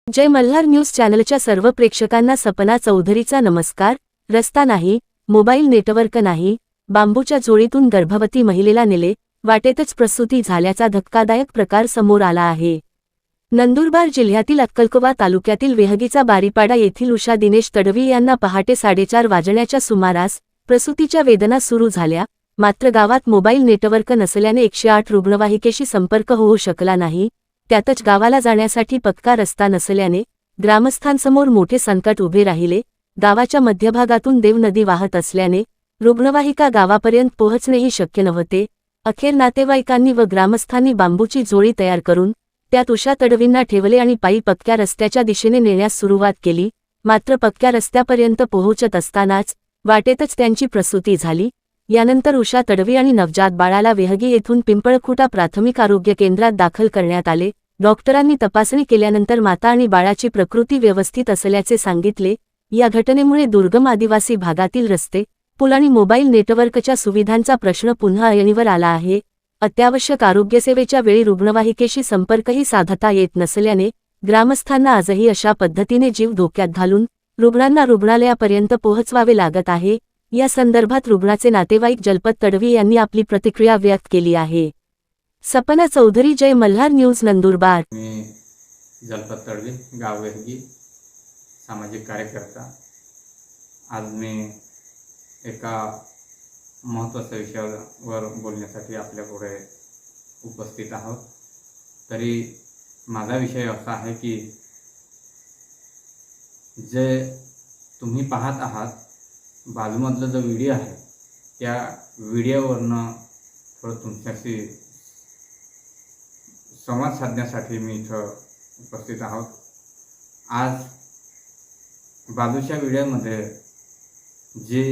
जय Malhar news चॅनलच्या सर्व प्रेक्षकांना सपना चौधरीचा नमस्कार। रस्ता नाही, मोबाईल नेटवर्क नाही, बांबूच्या जोळीतून गर्भवती महिलेला नेले, वाटेतच प्रसूती झाल्याचा धक्कादायक प्रकार समोर आला आहे। नंदुरबार जिल्ह्यातील अक्कलकोवा तालुक्यातील वेहगीचा बारीपाडा येथील उषा दिनेश तडवी यांना पहाटे 4:30 वाजण्याच्या सुमारास प्रसूतीच्या वेदना सुरू झाल्या, मात्र गावात मोबाईल नेटवर्क नसल्याने 108 रुग्णवाहिकेशी संपर्क होऊ शकला नाही। त्यातच गावाला जाण्यासाठी पक्का रस्ता नसल्याने ग्रामस्थांसमोर मोठे संकट उभे राहिले। गावाच्या मध्यभागातून देव नदी वाहत असल्याने रुग्णवाहिका गावापर्यंत पोहोचणेही शक्य नव्हते। अखेर नातेवाईकांनी व ग्रामस्थांनी बांबूची जोळी तयार करून त्यात उषा तडवींना ठेवले आणि पायी पक्क्या रस्त्याच्या दिशेने नेण्यास सुरुवात केली। मात्र पक्क्या रस्त्यापर्यंत पोहोचत असतानाच वाटेतच त्यांची प्रसूती झाली। यानंतर उषा तडवी आणि नवजात बाळाला वेहगी येथून पिंपळखुटा प्राथमिक आरोग्य केंद्रात दाखल करण्यात आले। डॉक्टरांनी तपासणी केल्यानंतर माता आणि बाळाची प्रकृती व्यवस्थित असल्याचे सांगितले। या घटनेमुळे दुर्गम आदिवासी भागातील रस्ते, पूल आणि मोबाईल नेटवर्कच्या सुविधांचा प्रश्न पुन्हा ऐरणीवर आला आहे। अत्यावश्यक आरोग्यसेवेच्या वेळी रुग्णवाहिकेशी संपर्कही साधता येत नसल्याने ग्रामस्थांना आजही अशा पद्धतीने जीव धोक्यात घालून रुग्णांना रुग्णालयापर्यंत पोहोचवावे लागत आहे। या संदर्भात रुग्णाचे नातेवाईक जलपत तडवी यांनी आपली प्रतिक्रिया व्यक्त केली आहे। सपना चौधरी, जय मल्हार न्यूज, नंदुरबार। मी जलपत तडवी, गाव वेहगी, सामाजिक कार्यकर्ता। आज मी एका महत्त्वाच्या विषयावर बोलण्यासाठी आपल्यापुढे उपस्थित आहोत। तरी माझा विषय असा आहे की जे तुम्ही पाहत आहात बाजूमधला जो व्हिडिओ आहे त्या व्हिडिओवरनं थोडं तुमच्याशी संवाद साधण्यासाठी मी इथं उपस्थित आहोत। आज बाजूच्या व्हिडिओमध्ये जे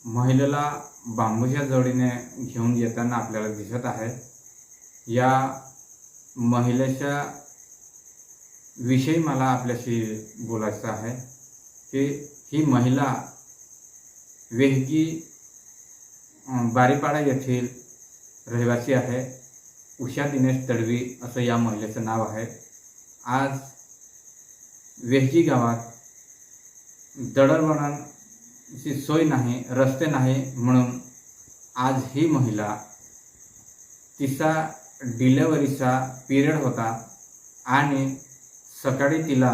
महिलेला बांबूच्या जोडीने घेऊन येताना आपल्याला दिसत आहे, या महिलेच्या विषयी मला आपल्याशी बोलायचं आहे की ही महिला वेहगी बारीपाडा येथील रहिवासी आहे। उषा दिनेश तडवी असं या महिलेचं नाव आहे। आज वेहगी गावात दळणवळणाची सोय नाही, रस्ते नाही, म्हणून आज ही महिला तिचा डिलिव्हरीचा पिरियड होता आणि सकाळी तिला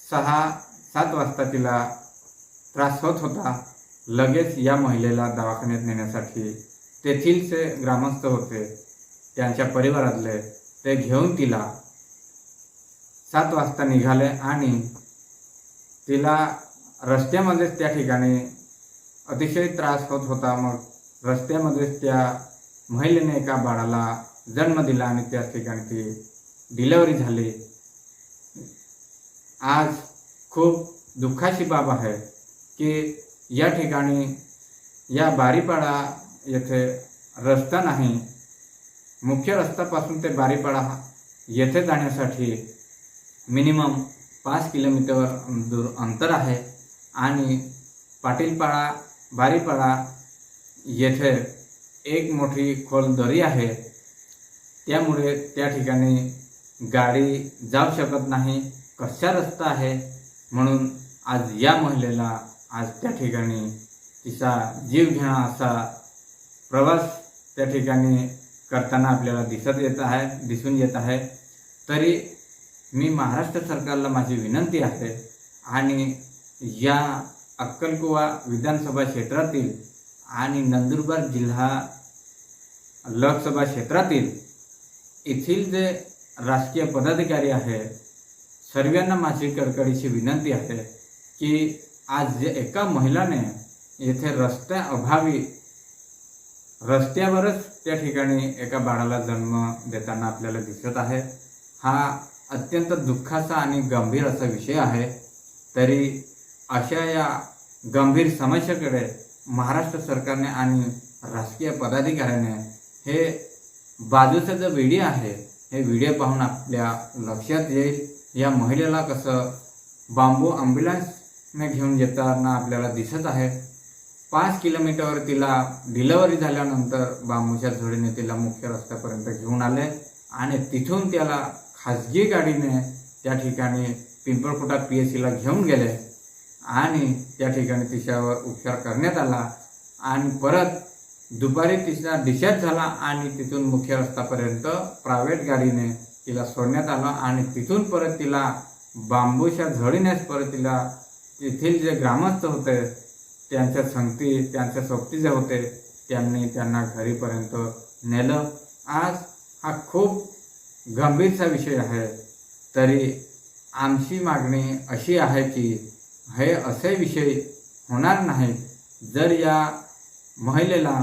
6-7 वाजता तिला त्रास होत होता। लगेच या महिलेला दवाखान्यात नेण्यासाठी तेथीलचे ग्रामस्थ होते, त्यांच्या परिवारातले, ते घेऊन तिला 7 वाजता निघाले आणि तिला रस्त्यामध्येच त्या ठिकाणी अतिशय त्रास होत होता। मग रस्त्यामध्येच त्या महिलेने एका बाळाला जन्म दिला आणि त्याच ठिकाणी ती डिलिव्हरी झाली। आज खूप दुःखाची बाब आहे की या ठिकाणी या बारीपाडा येथे रस्ता नाही। मुख्य रस्त्यापासून ते बारीपाडा येथे जाण्यासाठी मिनिमम 5 किलोमीटर दूर अंतर आहे आणि पाटीलपाडा बारीपाडा येथे एक मोठी खोल दरी आहे। त्यामुळे त्या ठिकाणी गाडी जाऊ शकत नाही, कच्चा रस्ता आहे। म्हणून आज या महिलेला आज त्या ठिकाणी तिचा जीव घेणा असा प्रवास त्या ठिकाणी करताना आपल्याला दिसून येत आहे। तरी मी महाराष्ट्र सरकारला माझी विनंती आहे आणि या अक्कलकोवा विधानसभा क्षेत्रातील आणि नंदुरबार जिल्हा लोकसभा क्षेत्रातील येथील जे राजकीय पदाधिकारी आहे सर्वांना माझी कळकळीची विनंती आहे की आज जे एका महिलाने येथे रस्त्याअभावी रस्त्यावरच त्या ठिकाणी एका बाळाला जन्म देताना आपल्याला दिसत आहे, हा अत्यंत दुःखाचा आणि गंभीर असा विषय आहे। तरी अशा या गंभीर समस्येकडे महाराष्ट्र सरकारने आणि राजकीय पदाधिकाऱ्याने हे बाजूचा जो व्हिडिओ आहे हे व्हिडिओ पाहून आपल्या लक्षात येईल। या महिलेला कसं बांबू ॲम्ब्युलन्सने घेऊन येताना आपल्याला दिसत आहे। 5 किलोमीटर तिला डिलिव्हरी झाल्यानंतर बांबूच्या झोळीने तिला मुख्य रस्त्यापर्यंत घेऊन आले आणि तिथून त्याला खाजगी गाडीने त्या ठिकाणी पिंपळखुटा PSCला घेऊन गेले आणि त्या ठिकाणी तिच्यावर उपचार करण्यात आला आणि परत दुपारी तिचा डिस्चार्ज झाला आणि तिथून मुख्य रस्त्यापर्यंत प्रायव्हेट गाडीने तिला सोडण्यात आलं आणि तिथून परत तिला बांबूच्या झोळीनेच परत तिला तेथील जे ग्रामस्थ होते त्यांच्या सोबती जे होते त्यांनी त्यांना घरीपर्यंत नेलं. आज हा खूप गंभीरचा विषय आहे. तरी आमची मागणी अशी आहे की हे असे विषय होणार नाहीत. जर या महिलेला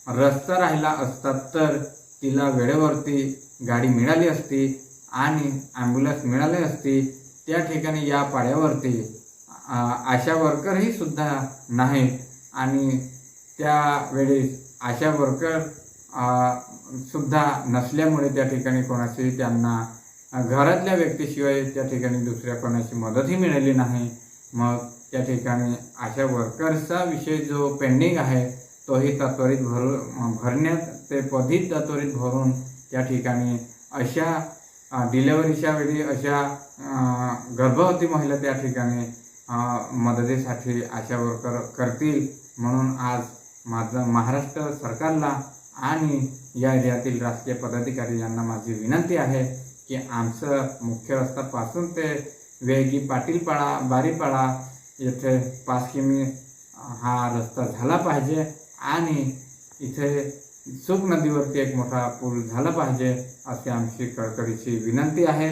रस्ता राहिला असता तर तिला वेळेवरती गाडी मिळाली असती आणि ॲम्ब्युलन्स मिळाली असती. त्या ठिकाणी या पाड्यावरती आशा वर्करही सुद्धा नाहीत आणि त्यावेळी आशा वर्कर सुद्धा नसल्यामुळे त्या ठिकाणी कोणाची त्यांना घरातल्या व्यक्तीशिवाय त्या ठिकाणी दुसऱ्या कोणाची मदतही मिळाली नाही. मग त्या ठिकाणी आशा वर्कर्सचा विषय जो पेंडिंग आहे तोही त्वरित भरण्यात ते पदही त्वरित भरून त्या ठिकाणी अशा डिलेवरीच्या वेळी अशा गर्भवती महिला त्या ठिकाणी मदतीसाठी आशा वर्कर करतील म्हणून आज माझं महाराष्ट्र सरकारला आणि या एरियातील राजकीय पदाधिकारी यांना माझी विनंती आहे की आमचं मुख्य रस्त्यापासून ते वेगी पाटीलपाडा बारीपाडा येथे 5 किमी हा रस्ता झाला पाहिजे आणि इथे सूप नदीवरती एक मोठा पूल झाला पाहिजे अशी आमची कळकळीची विनंती आहे.